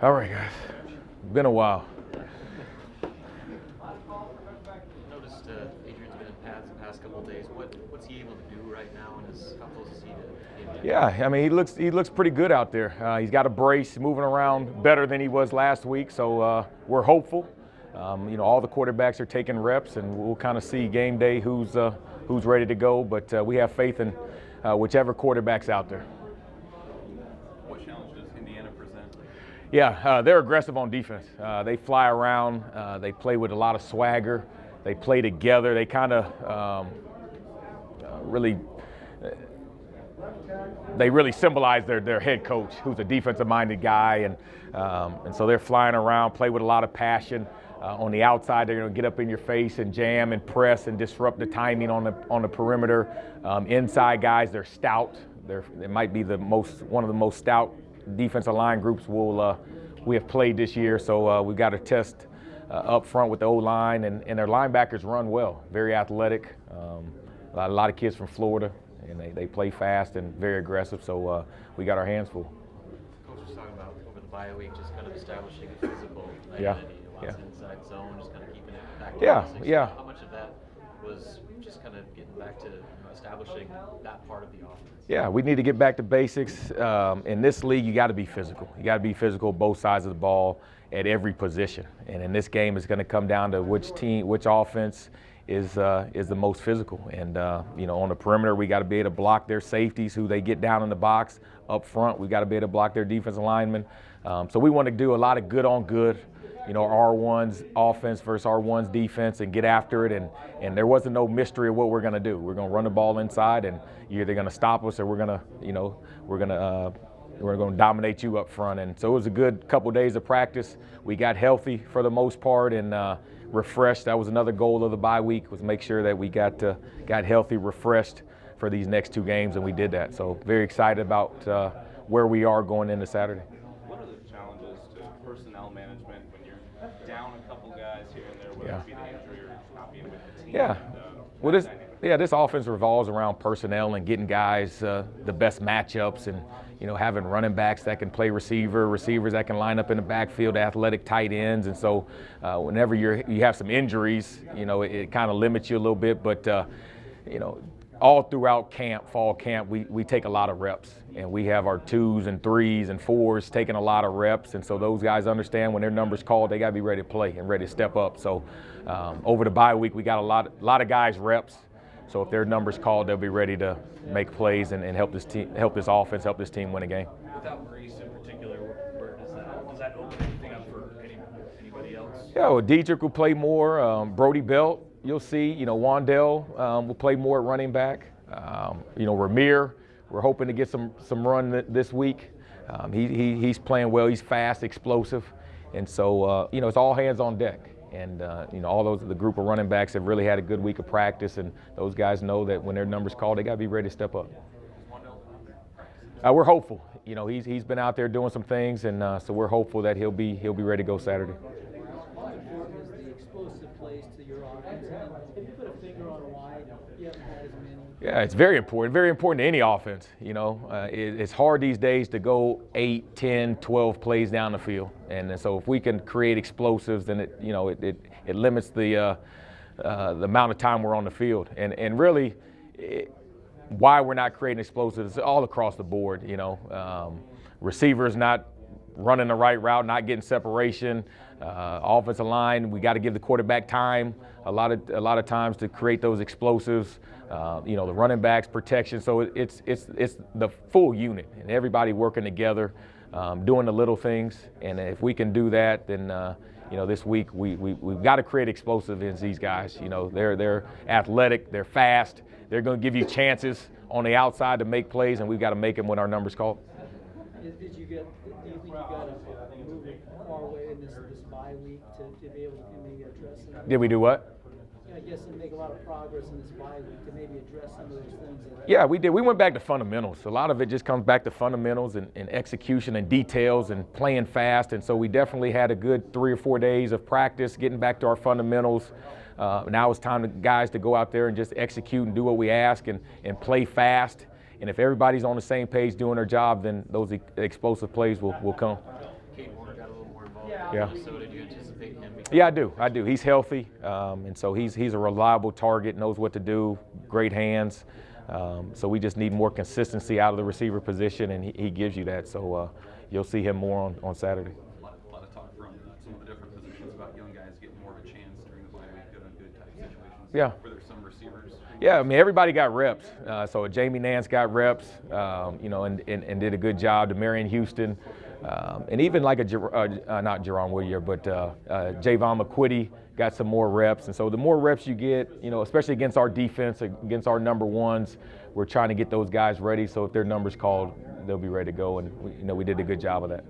All right, guys. Been a while. Noticed Adrian's been in pads the past couple of days. What's he able to do right now, and how close is he to being? Yeah, I mean, he looks pretty good out there. He's got a brace, moving around better than he was last week, so we're hopeful. All the quarterbacks are taking reps, and we'll kind of see game day who's ready to go. But we have faith in whichever quarterback's out there. What challenge does Indiana present? Yeah, they're aggressive on defense. They fly around. They play with a lot of swagger. They play together. They kind of really symbolize their head coach, who's a defensive-minded guy, and so they're flying around, play with a lot of passion. On the outside, they're going to get up in your face and jam and press and disrupt the timing on the perimeter. Inside guys, they're stout. It might be one of the most stout defensive line groups we have played this year. So we've got to test up front with the O-line, and their linebackers run well, very athletic. A lot of kids from Florida, and they play fast and very aggressive. So we got our hands full. Coach was talking about over the bye week, just kind of establishing a physical identity. Yeah. Lots of inside zone, just kind of keeping it back to Yeah, basics. yeah. How much of that was just kind of getting back to establishing that part of the offense? Yeah, we need to get back to basics. In this league, you got to be physical. You got to be physical both sides of the ball at every position. And in this game, it's going to come down to which offense is the most physical. And on the perimeter, we got to be able to block their safeties, who they get down in the box. Up front, we got to be able to block their defensive linemen. So we want to do a lot of good on good. R1's offense versus R1's defense, and get after it. And there wasn't no mystery of what we're going to do. We're going to run the ball inside, and you're either going to stop us or we're going to dominate you up front. And so it was a good couple days of practice. We got healthy for the most part and refreshed. That was another goal of the bye week, was make sure that we got healthy, refreshed for these next two games, and we did that. So very excited about where we are going into Saturday. What are the challenges to personnel management when you're down a couple guys here and there, whether it be the injury or not being with the team? Yeah. Well, this offense revolves around personnel and getting guys the best matchups, and having running backs that can play receivers that can line up in the backfield, athletic tight ends. And so whenever you have some injuries, it kind of limits you a little bit. But all throughout fall camp, we take a lot of reps, and we have our 2s and 3s and 4s taking a lot of reps. And so those guys understand when their number's called, they got to be ready to play and ready to step up. So over the bye week, we got a lot of guys reps. So if their number's called, they'll be ready to make plays and help this team, help this offense, help this team win a game. Without Grace in particular, where does that open anything up for anybody else? Yeah, well, Diedrich will play more. Brody Belt, you'll see. Wandell will play more at running back. Ramir, we're hoping to get some run this week. He's playing well. He's fast, explosive, and so it's all hands on deck. And the group of running backs have really had a good week of practice, and those guys know that when their number's called, they got to be ready to step up. We're hopeful. He's been out there doing some things, and so we're hopeful that he'll be ready to go Saturday. How important is the explosive plays to your offense? If you put a finger on why you haven't had as many? Yeah, it's very important to any offense. It's hard these days to go 8, 10, 12 plays down the field. And so if we can create explosives, then it limits the amount of time we're on the field. And really, why we're not creating explosives is all across the board. Receivers not running the right route, not getting separation. Offensive line, we got to give the quarterback time a lot of times to create those explosives. The running backs, protection. So it's the full unit, and everybody working together, doing the little things. And if we can do that, then this week we've got to create explosive in these guys. They're athletic, they're fast, they're going to give you chances on the outside to make plays, and we've got to make them when our number's called. Do you think you got to move far away in this bye week to be able to maybe address some? Did we do what? I guess and make a lot of progress in this bye week to maybe address some of those things. Yeah, we did. We went back to fundamentals. A lot of it just comes back to fundamentals and execution and details and playing fast. And so we definitely had a good 3 or 4 days of practice, getting back to our fundamentals. Now it's time for guys to go out there and just execute and do what we ask and play fast. And if everybody's on the same page doing their job, then those explosive plays will come. Kate Warner got a Yeah. So did you anticipate him? Yeah, I do. He's healthy, and so he's a reliable target, knows what to do, great hands. So we just need more consistency out of the receiver position, and he gives you that. So you'll see him more on Saturday. A lot of talk from some of the different positions about young guys getting more of a chance during the bye week, good on good type situations. Yeah. Were there some receivers? Yeah, I mean, everybody got reps. So Jamie Nance got reps, and did a good job. Demarion Houston, and even like not Jerron Whittier, but Javon McQuitty got some more reps. And so the more reps you get, especially against our defense, against our number ones, we're trying to get those guys ready. So if their number's called, they'll be ready to go. And we did a good job of that.